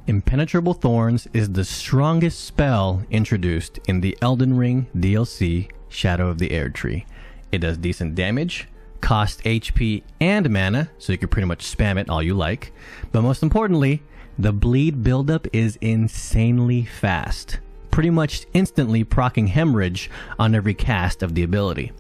Impenetrable Thorns is the strongest spell introduced in the Elden Ring DLC Shadow of the Erdtree. It does decent damage, costs HP and mana, so you can pretty much spam it all you like. But most importantly, the bleed buildup is insanely fast, pretty much instantly proccing hemorrhage on every cast of the ability.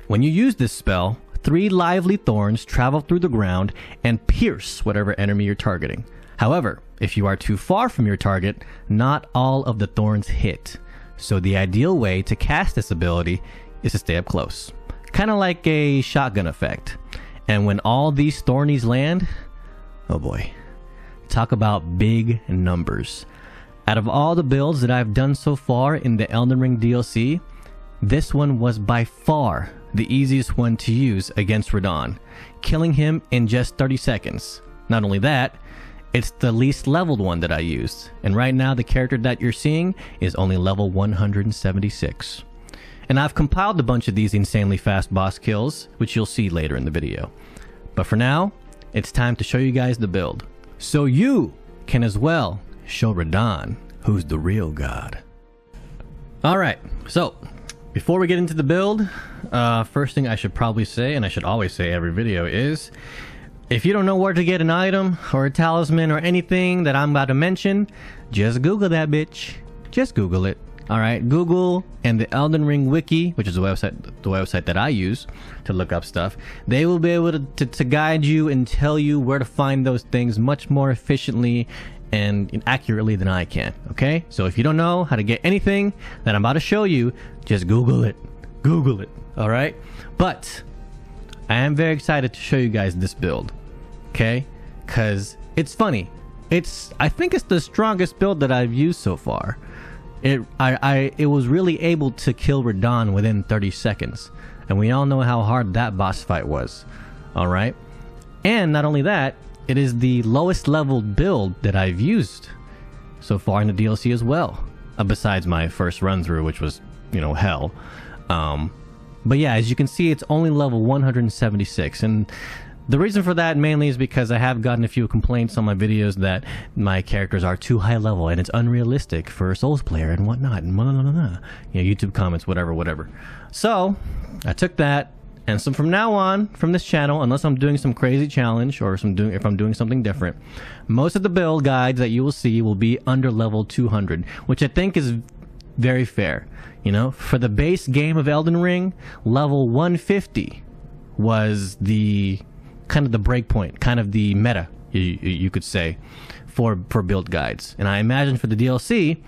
When you use this spell, 3 lively thorns travel through the ground and pierce whatever enemy you're targeting. However, if you are too far from your target, not all of the thorns hit. So the ideal way to cast this ability is to stay up close. Kind of like a shotgun effect. And when all these thornies land, oh boy, talk about big numbers. Out of all the builds that I've done so far in the Elden Ring DLC, this one was by far the easiest one to use against Radahn, killing him in just 30 seconds. Not only that, it's the least leveled one that I used, and right now the character that you're seeing is only level 176. And I've compiled a bunch of these insanely fast boss kills, which you'll see later in the video. But for now, it's time to show you guys the build, so you can as well show Radahn who's the real god. Alright, so before we get into the build, first thing I should probably say, and I should always say every video, is if you don't know where to get an item or a talisman or anything that I'm about to mention, just Google that bitch. Just Google it. Alright, Google and the Elden Ring Wiki, which is the website that I use to look up stuff, they will be able to guide you and tell you where to find those things much more efficiently and accurately than I can. Okay? So if you don't know how to get anything that I'm about to show you, just Google it. Google it. Alright? But I am very excited to show you guys this build. Okay? Because it's funny. I think it's the strongest build that I've used so far. It was really able to kill Radahn within 30 seconds. And we all know how hard that boss fight was. Alright? And not only that, it is the lowest leveled build that I've used so far in the DLC as well. Besides my first run through, which was, you know, hell. But yeah, as you can see, it's only level 176. And the reason for that mainly is because I have gotten a few complaints on my videos that my characters are too high level and it's unrealistic for a Souls player and whatnot. And you know, YouTube comments, whatever. So I took that, and so from now on, from this channel, unless I'm doing some crazy challenge or if I'm doing something different, most of the build guides that you will see will be under level 200, which I think is very fair. You know, for the base game of Elden Ring, level 150 was the kind of the breakpoint, kind of the meta, you could say, for build guides. And I imagine for the DLC,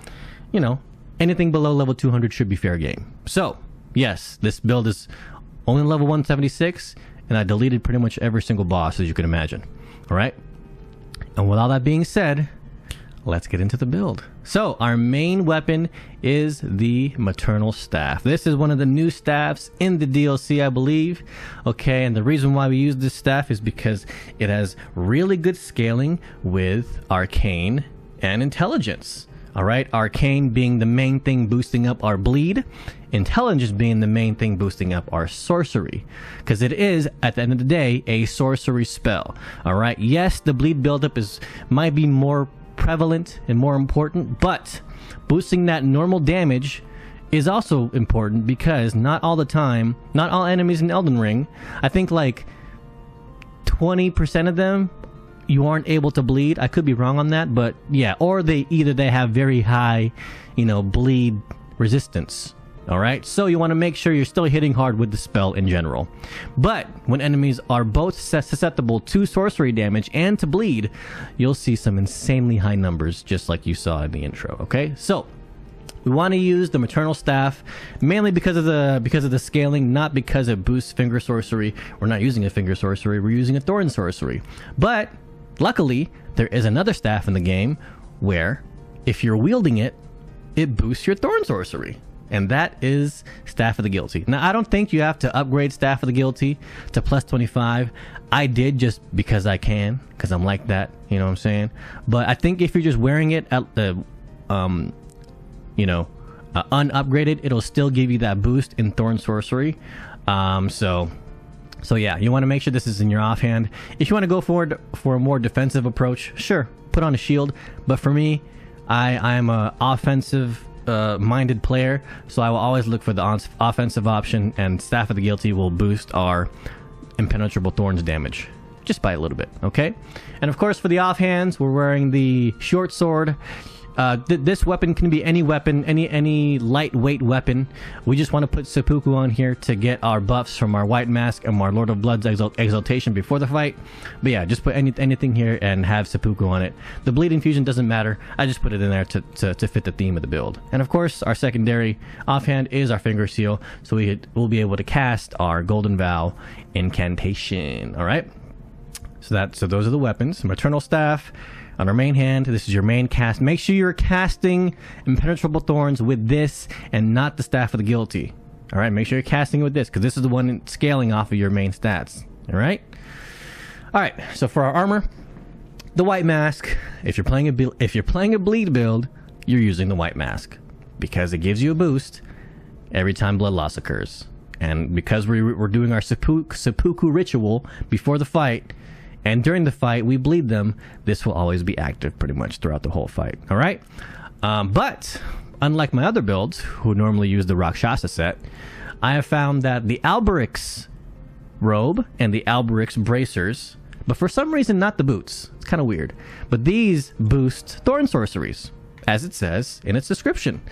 you know, anything below level 200 should be fair game. So, yes, this build is only level 176, and I deleted pretty much every single boss, as you can imagine. Alright? And with all that being said, let's get into the build. So, our main weapon is the Maternal Staff. This is one of the new staffs in the DLC, I believe. Okay, and the reason why we use this staff is because it has really good scaling with Arcane and Intelligence. Alright, Arcane being the main thing boosting up our bleed, Intelligence being the main thing boosting up our sorcery. Because it is, at the end of the day, a sorcery spell. Alright, yes, the bleed buildup might be more prevalent and more important, but boosting that normal damage is also important, because not all the time, not all enemies in Elden Ring, I think like 20% of them you aren't able to bleed. I could be wrong on that, but yeah, or they have very high, you know, bleed resistance. Alright, so you want to make sure you're still hitting hard with the spell in general. But when enemies are both susceptible to sorcery damage and to bleed, you'll see some insanely high numbers, just like you saw in the intro. Okay, so we want to use the Maternal Staff mainly because of the scaling, not because it boosts finger sorcery. We're not using a finger sorcery, we're using a thorn sorcery. But luckily, there is another staff in the game where if you're wielding it, it boosts your thorn sorcery. And that is Staff of the Guilty. Now, I don't think you have to upgrade Staff of the Guilty to plus 25. I did just because I can, because I'm like that, you know what I'm saying? But I think if you're just wearing it at the, unupgraded, it'll still give you that boost in Thorn Sorcery. So yeah, you want to make sure this is in your offhand. If you want to go forward for a more defensive approach, sure, put on a shield, but for me, I am a offensive minded player, so I will always look for the offensive option, and Staff of the Guilty will boost our Impenetrable Thorns damage just by a little bit. Okay, and of course for the offhands, we're wearing the short sword. This weapon can be any weapon, any lightweight weapon. We just want to put seppuku on here to get our buffs from our white mask and our Lord of Blood's exaltation before the fight. But yeah, just put anything here and have seppuku on it. The bleed infusion doesn't matter. I just put it in there to fit the theme of the build. And of course, our secondary offhand is our finger seal, so we'll be able to cast our Golden Vow incantation. All right. So those are the weapons. Maternal Staff. On our main hand, this is your main cast. Make sure you're casting Impenetrable Thorns with this and not the Staff of the Guilty. All right, make sure you're casting it with this, because this is the one scaling off of your main stats. All right. So for our armor, the white mask. If you're playing a bleed build, you're using the white mask because it gives you a boost every time blood loss occurs. And because we're doing our seppuku ritual before the fight. And during the fight, we bleed them. This will always be active pretty much throughout the whole fight. All right? But unlike my other builds, who normally use the Rakshasa set, I have found that the Alberic's robe and the Alberic's bracers, but for some reason not the boots. It's kind of weird. But these boost Thorn sorceries, as it says in its description.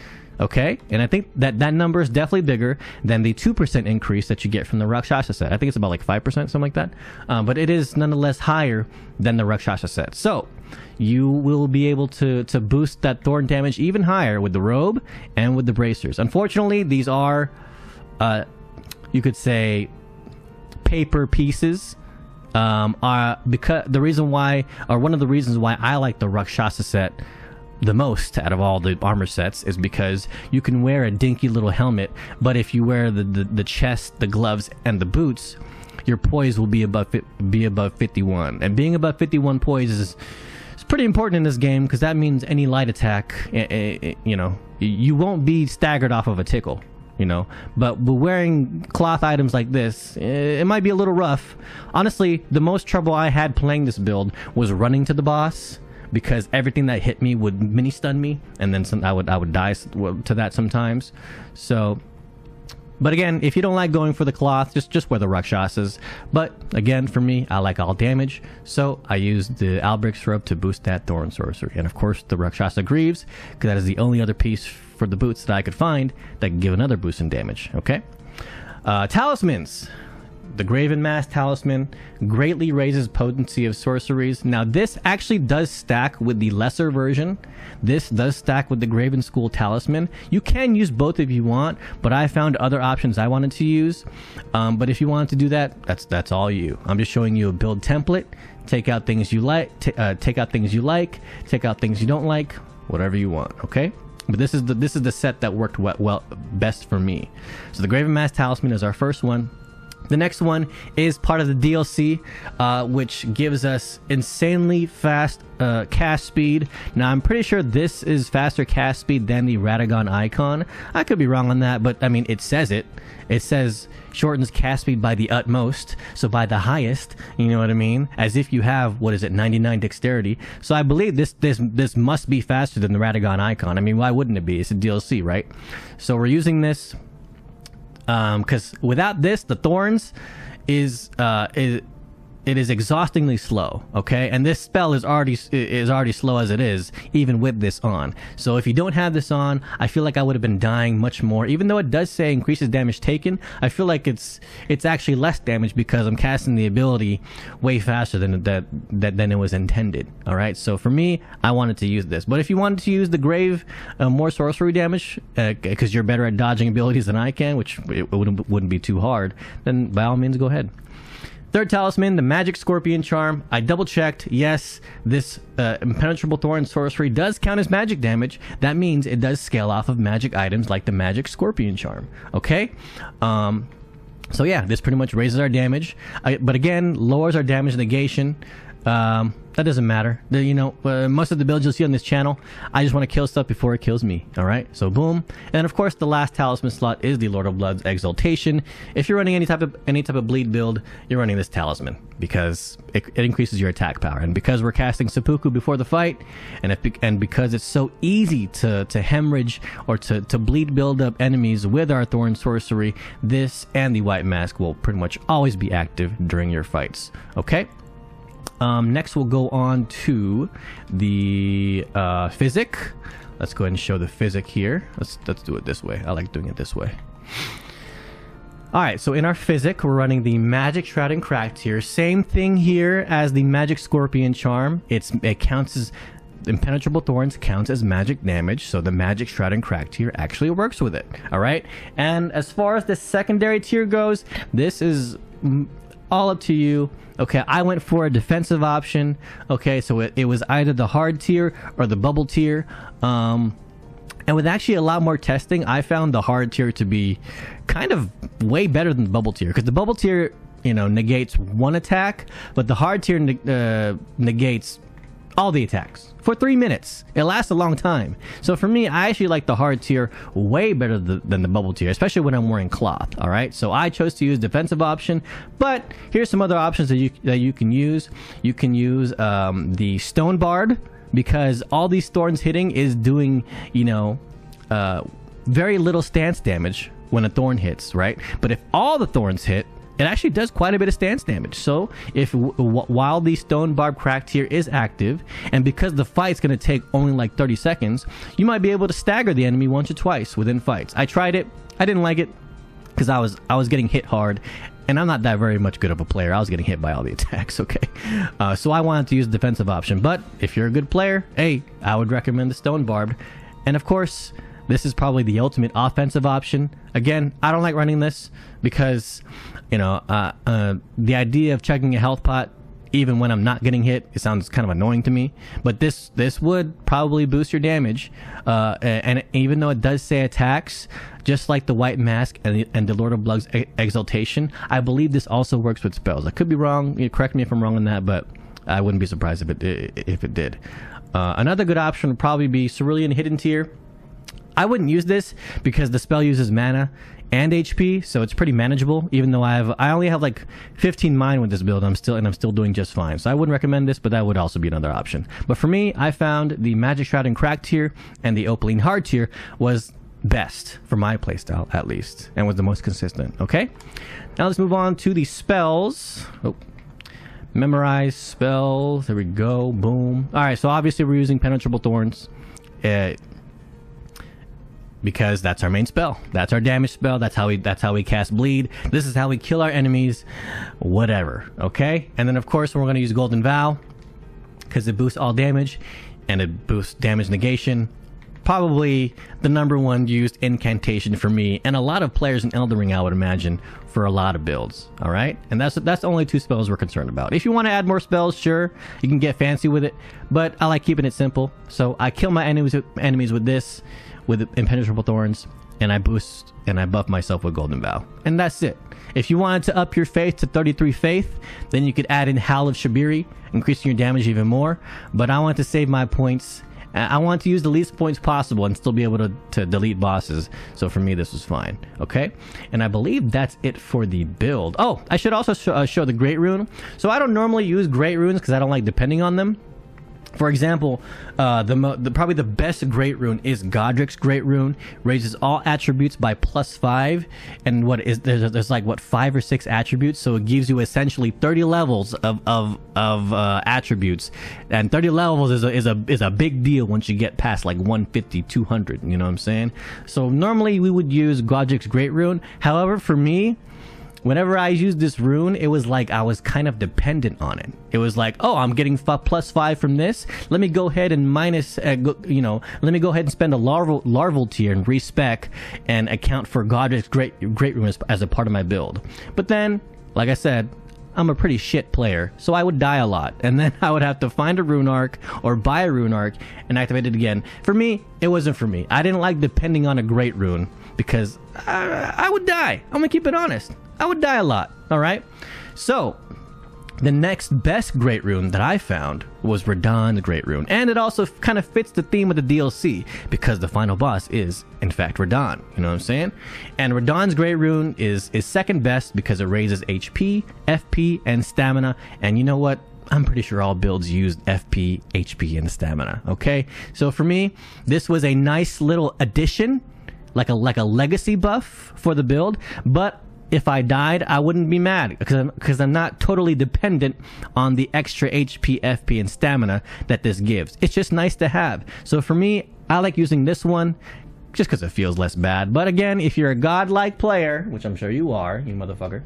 Okay, and I think that number is definitely bigger than the 2% increase that you get from the Rakshasa set. I think it's about like 5%, something like that. But it is nonetheless higher than the Rakshasa set. So you will be able to boost that thorn damage even higher with the robe and with the bracers. Unfortunately, these are, you could say, paper pieces. Because the reason why, or one of the reasons why I like the Rakshasa set the most out of all the armor sets is because you can wear a dinky little helmet, but if you wear the chest, the gloves, and the boots, your poise will be above 51. And being above 51 poise is pretty important in this game, because that means any light attack, you know, you won't be staggered off of a tickle, you know. But wearing cloth items like this, it might be a little rough. Honestly, the most trouble I had playing this build was running to the boss, because everything that hit me would mini stun me, and then I would die to that sometimes. So, but again, if you don't like going for the cloth, just wear the Rakshasas. But again, for me, I like all damage, so I use the Alberic's robe to boost that Thorn sorcery, and of course the Rakshasa greaves, because that is the only other piece for the boots that I could find that can give another boost in damage. Okay, talismans. The Graven Mask Talisman greatly raises potency of sorceries. Now, this actually does stack with the lesser version. This does stack with the Graven School Talisman. You can use both if you want, but I found other options I wanted to use. But if you wanted to do that, that's all you. I'm just showing you a build template. Take out things you like. Take out things you like. Take out things you don't like. Whatever you want. Okay. But this is the set that worked well best for me. So the Graven Mask Talisman is our first one. The next one is part of the DLC, which gives us insanely fast cast speed. Now, I'm pretty sure this is faster cast speed than the Radahn icon. I could be wrong on that, but I mean, it says it. It says shortens cast speed by the utmost, so by the highest, you know what I mean? As if you have, 99 dexterity. So I believe this must be faster than the Radahn icon. I mean, why wouldn't it be? It's a DLC, right? So we're using this. Because without this, the Thorns is exhaustingly slow. Okay, and this spell is already slow as it is, even with this on. So if you don't have this on, I feel like I would have been dying much more. Even though it does say increases damage taken, I feel like it's actually less damage because I'm casting the ability way faster than it was intended. All right, so for me, I wanted to use this. But if you wanted to use the Grave, more sorcery damage, because you're better at dodging abilities than I can, which it wouldn't be too hard, then by all means go ahead. Third talisman, the Magic Scorpion Charm. I double checked. Yes, this Impenetrable Thorn sorcery does count as magic damage. That means it does scale off of magic items like the Magic Scorpion Charm. Okay? So yeah, this pretty much raises our damage. But again, lowers our damage negation. that doesn't matter. You know, most of the builds you'll see on this channel, I just want to kill stuff before it kills me. All right, so boom. And of course, the last talisman slot is the Lord of Blood's Exaltation. If you're running any type of bleed build, you're running this talisman because it increases your attack power. And because we're casting seppuku before the fight, and because it's so easy to hemorrhage or to bleed build up enemies with our Thorn sorcery, this and the white mask will pretty much always be active during your fights. Okay. Next, we'll go on to the physic. Let's go ahead and show the physic here. Let's do it this way. I like doing it this way. All right, so in our physic, we're running the Magic Shroud and Cracked here. Same thing here as the Magic Scorpion Charm. It counts as Impenetrable Thorns counts as magic damage, so the Magic Shroud and Cracked tier actually works with it. All right, and as far as the secondary tier goes, this is all up to you. Okay, I went for a defensive option. Okay, so it was either the hard tier or the bubble tier. And with actually a lot more testing, I found the hard tier to be kind of way better than the bubble tier. Because the bubble tier, you know, negates one attack, but the hard tier negates all the attacks for 3 minutes. It lasts a long time. So for me, I actually like the hard tier way better than the bubble tier, especially when I'm wearing cloth. All right, so I chose to use defensive option, but here's some other options that you can use. You can use the Stone Bard, because all these thorns hitting is doing, you know, very little stance damage when a thorn hits, right? But if all the thorns hit, it actually does quite a bit of stance damage. So if while the Stone Barb Cracked tier is active, and because the fight's going to take only like 30 seconds, you might be able to stagger the enemy once or twice within fights. I tried it. I didn't like it because I was getting hit hard, and I'm not that very much good of a player. I was getting hit by all the attacks, okay? So I wanted to use the defensive option. But if you're a good player, hey, I would recommend the Stone Barb. And of course, this is probably the ultimate offensive option. Again, I don't like running this because, you know, the idea of checking a health pot, even when I'm not getting hit, it sounds kind of annoying to me. But this would probably boost your damage. And even though it does say attacks, just like the White Mask and the Lord of Blood's Exaltation, I believe this also works with spells. I could be wrong. You correct me if I'm wrong on that, but I wouldn't be surprised if it did. Another good option would probably be Cerulean Hidden Tier. I wouldn't use this because the spell uses mana and HP, so it's pretty manageable. Even though I only have like 15 mine with this build, I'm still doing just fine. So I wouldn't recommend this, but that would also be another option. But for me, I found the Magic Shroud and Cracked tier and the Opaline Hard tier was best for my playstyle, at least, and was the most consistent. Okay, now let's move on to the spells. Oh. Memorize spells. There we go. Boom. All right, so obviously we're using Penetrable Thorns. Because that's our main spell. That's our damage spell. That's how we cast bleed. This is how we kill our enemies. Whatever. Okay? And then of course we're going to use Golden Vow because it boosts all damage and it boosts damage negation. Probably the #1 used incantation for me and a lot of players in Elden Ring, I would imagine, for a lot of builds. All right? And that's the only 2 spells we're concerned about. If you want to add more spells, sure, you can get fancy with it, but I like keeping it simple. So I kill my enemies with this, with Impenetrable Thorns, and I boost and I buff myself with Golden Vow. And that's it. If you wanted to up your faith to 33 faith, then you could add in Howl of Shabiri, increasing your damage even more. But I want to save my points. I want to use the least points possible and still be able to delete bosses. So for me, this was fine. Okay? And I believe that's it for the build. Oh, I should also show the Great Rune. So I don't normally use Great Runes because I don't like depending on them. For example, probably the best Great Rune is Godric's Great Rune. Raises all attributes by +5, and there's like what 5 or 6 attributes, so it gives you essentially 30 levels of attributes, and 30 levels is a big deal once you get past like 150, 200. You know what I'm saying? So normally we would use Godric's Great Rune. However, for me, whenever I used this rune, it was like I was kind of dependent on it. It was like, oh, I'm getting +5 from this. Let me go ahead and let me go ahead and spend a larval tier and respec and account for Godric's Great Rune as a part of my build. But then, like I said, I'm a pretty shit player, so I would die a lot, and then I would have to find a rune arc or buy a rune arc and activate it again. For me, it wasn't for me. I didn't like depending on a Great Rune because I would die. I'm gonna keep it honest. I would die a lot. All right. So The next best Great Rune that I found was Radahn's Great Rune, and it also kind of fits the theme of the DLC because the final boss is, in fact, Radahn. You know what I'm saying? And Radahn's Great Rune is second best because it raises HP, FP, and stamina. And you know what? I'm pretty sure all builds use FP, HP, and stamina. Okay, so for me, this was a nice little addition, like a legacy buff for the build, but if I died, I wouldn't be mad because I'm not totally dependent on the extra HP, FP, and stamina that this gives. It's just nice to have. So for me, I like using this one just because it feels less bad. But again, if you're a godlike player, which I'm sure you are, you motherfucker,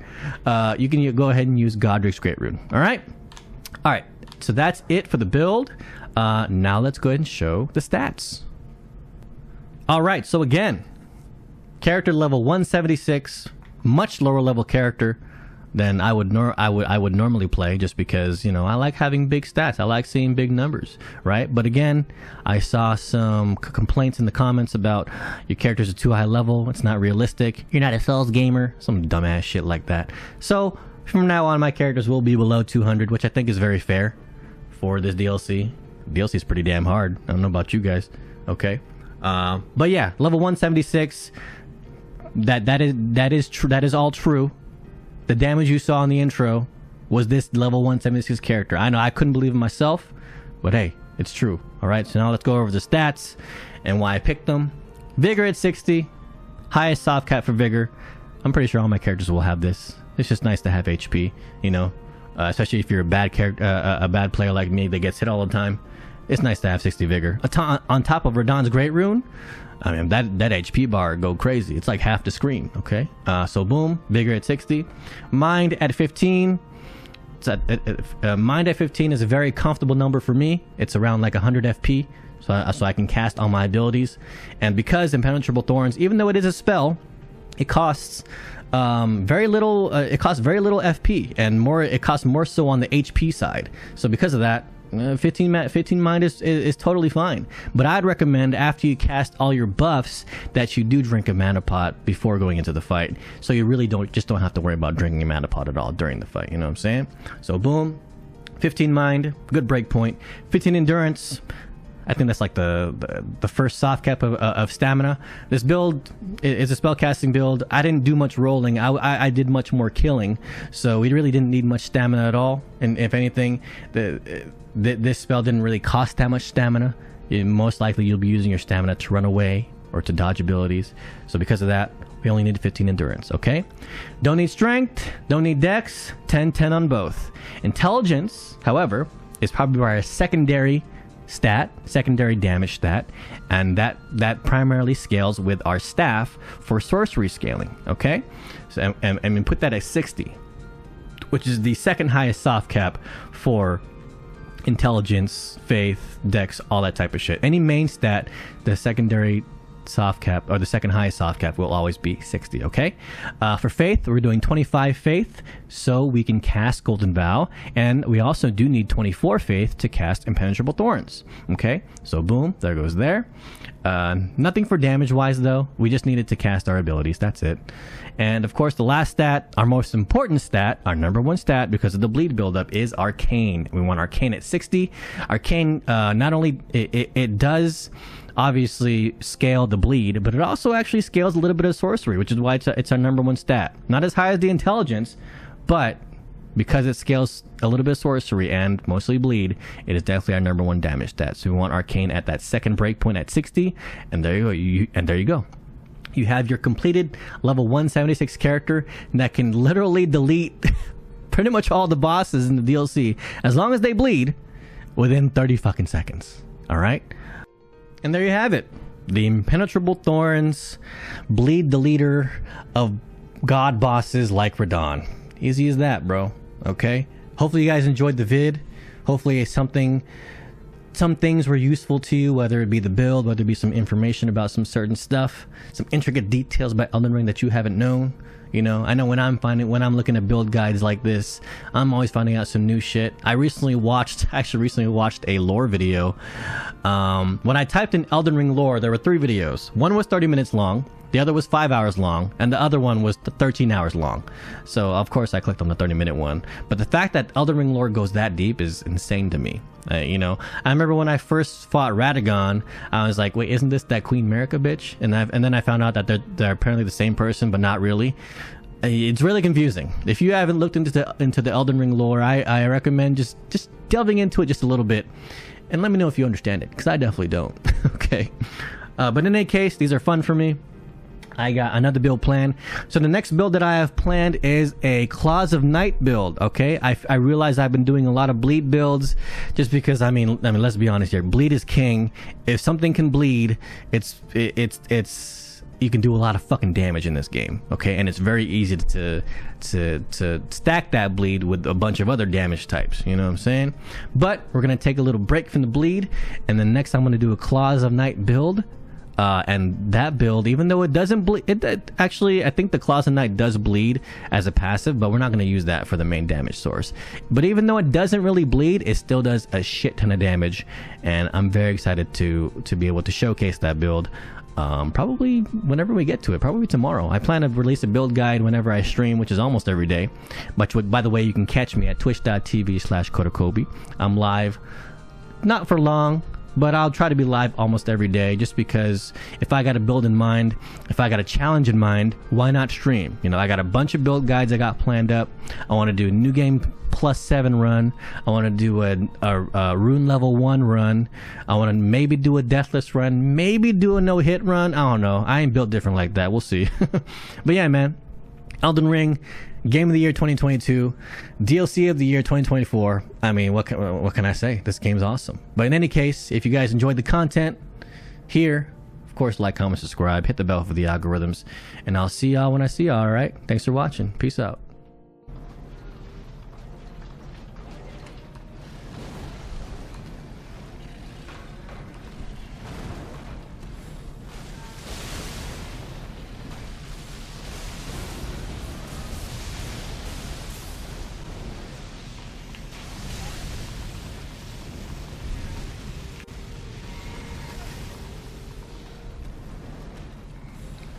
you can go ahead and use Godric's Great Rune. All right? All right. So that's it for the build. Now let's go ahead and show the stats. All right. So again, character level 176. Much lower level character than I would normally play, just because, you know, I like having big stats. I like seeing big numbers, right? But again, I saw some complaints in the comments about your characters are too high level. It's not realistic. You're not a Souls gamer. Some dumbass shit like that. So from now on, my characters will be below 200, which I think is very fair for this DLC. DLC is pretty damn hard. I don't know about you guys. Okay, but yeah, level 176. That is true. That is all true. The damage you saw in the intro was this level 176 character. I know I couldn't believe it myself, but hey, it's true. All right, so now let's go over the stats and why I picked them. Vigor at 60, highest soft cap for Vigor. I'm pretty sure all my characters will have this. It's just nice to have HP, you know, especially if you're a bad character, a bad player like me that gets hit all the time. It's nice to have 60 Vigor. On top of Radahn's Great Rune, I mean, that HP bar go crazy. It's like half the screen, okay? So boom, Vigor at 60. Mind at 15. Mind at 15 is a very comfortable number for me. It's around like 100 FP, so I can cast all my abilities. And because Impenetrable Thorns, even though it is a spell, it costs very little. It costs very little FP, and it costs more so on the HP side. So because of that, 15 mind is totally fine. But I'd recommend after you cast all your buffs that you do drink a mana pot before going into the fight, so you really don't have to worry about drinking a mana pot at all during the fight. You know what I'm saying? So boom, 15 mind, good break point. 15 endurance. I think that's like the first soft cap of stamina. This build is a spellcasting build. I didn't do much rolling. I did much more killing, so we really didn't need much stamina at all. And if anything, this spell didn't really cost that much stamina. Most likely you'll be using your stamina to run away or to dodge abilities. So because of that, we only need 15 endurance, okay? Don't need strength, don't need dex, 10-10 on both. Intelligence, however, is probably our secondary damage stat, and that primarily scales with our staff for sorcery scaling, okay? So and we put that at 60, which is the second highest soft cap for intelligence, faith, dex, all that type of shit. Any main stat, the secondary soft cap, or the second highest soft cap, will always be 60, okay? For faith, we're doing 25 faith so we can cast Golden Vow, and we also do need 24 faith to cast Impenetrable Thorns, okay? So boom, there goes there. Nothing for damage wise though, we just needed to cast our abilities, that's it. And of course the last stat, our most important stat, our number one stat because of the bleed buildup, is Arcane. We want Arcane at 60. Arcane, not only it does obviously scale the bleed, but it also actually scales a little bit of sorcery, which is why it's our number one stat. Not as high as the intelligence, but because it scales a little bit of sorcery and mostly bleed, it is definitely our number one damage stat. So we want Arcane at that second breakpoint at 60, and there you go. You have your completed level 176 character that can literally delete pretty much all the bosses in the DLC as long as they bleed within 30 fucking seconds. All right? And there you have it. The Impenetrable Thorns bleed deleter of god bosses like Radahn. Easy as that, bro. Okay? Hopefully you guys enjoyed the vid. Hopefully some things were useful to you, whether it be the build, whether it be some information about some certain stuff, some intricate details about Elden Ring that you haven't known. You know, I know when I'm looking at build guides like this, I'm always finding out some new shit. I recently watched a lore video. When I typed in Elden Ring lore, there were 3 videos. One was 30 minutes long. The other was 5 hours long, and the other one was 13 hours long. So of course I clicked on the 30-minute one. But the fact that Elden Ring lore goes that deep is insane to me. You know, I remember when I first fought Radahn, I was like, wait, isn't this that Queen America bitch? And then I found out that they're apparently the same person, but not really. It's really confusing. If you haven't looked into the Elden Ring lore, I recommend just delving into it just a little bit, and let me know if you understand it, because I definitely don't. Okay, but in any case, these are fun for me. I got another build planned. So the next build that I have planned is a Claws of Night build. Okay, I realize I've been doing a lot of bleed builds just because I mean let's be honest here. Bleed is king. If something can bleed, it's you can do a lot of fucking damage in this game. Okay, and it's very easy to stack that bleed with a bunch of other damage types. You know what I'm saying? But we're gonna take a little break from the bleed, and then next I'm gonna do a Claws of Night build. And that build, even though it doesn't bleed, it actually, I think the Claws of Night does bleed as a passive, but we're not going to use that for the main damage source. But even though it doesn't really bleed, it still does a shit ton of damage, and I'm very excited to be able to showcase that build. Probably whenever we get to it, probably tomorrow. I plan to release a build guide whenever I stream, which is almost every day. But by the way, you can catch me at twitch.tv/Kotokobi. I'm live, not for long, but I'll try to be live almost every day, just because if I got a build in mind, if I got a challenge in mind, why not stream? You know, I got a bunch of build guides I got planned up. I want to do a new game +7 run. I want to do a rune level 1 run. I want to maybe do a deathless run, maybe do a no-hit run. I don't know. I ain't built different like that. We'll see. But yeah, man, Elden Ring, Game of the Year 2022, DLC of the year 2024. I mean, what can I say? This game's awesome. But in any case, if you guys enjoyed the content here, of course, like, comment, subscribe, hit the bell for the algorithms, and I'll see y'all when I see y'all, all right? Thanks for watching. Peace out.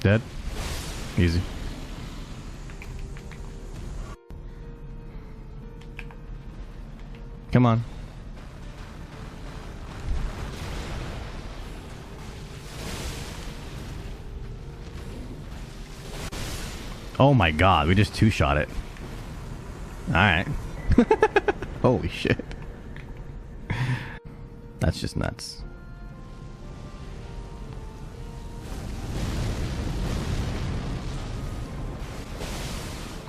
Dead. Easy. Come on. Oh my god, we just two-shot it. Alright. Holy shit. That's just nuts.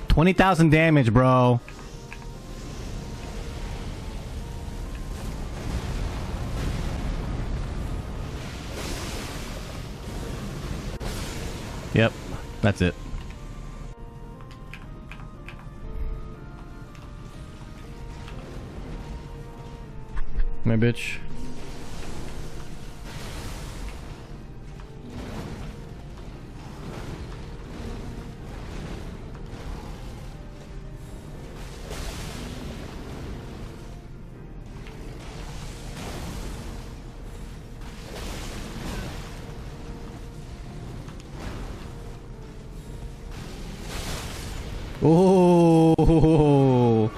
20,000 damage, bro. Yep, that's it. My bitch. Oh,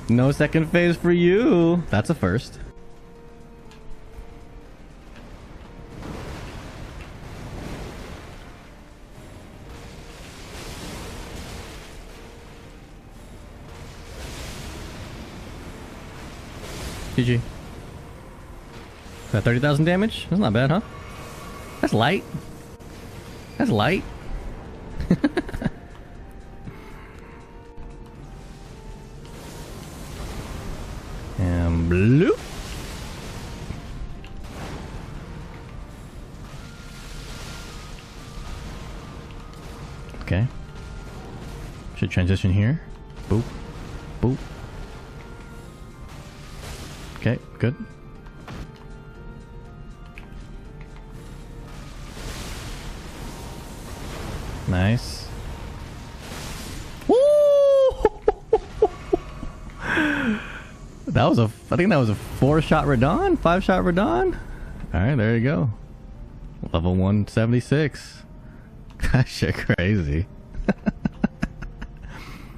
no second phase for you. That's a first. GG. Got 30,000 damage? That's not bad, huh? That's light. That's light. And blue. Okay. Should transition here. Boop. Boop. Okay, good. Nice. Woo! That was I think that was a 4-shot Radahn? 5-shot Radahn? Alright, there you go. Level 176. That shit crazy.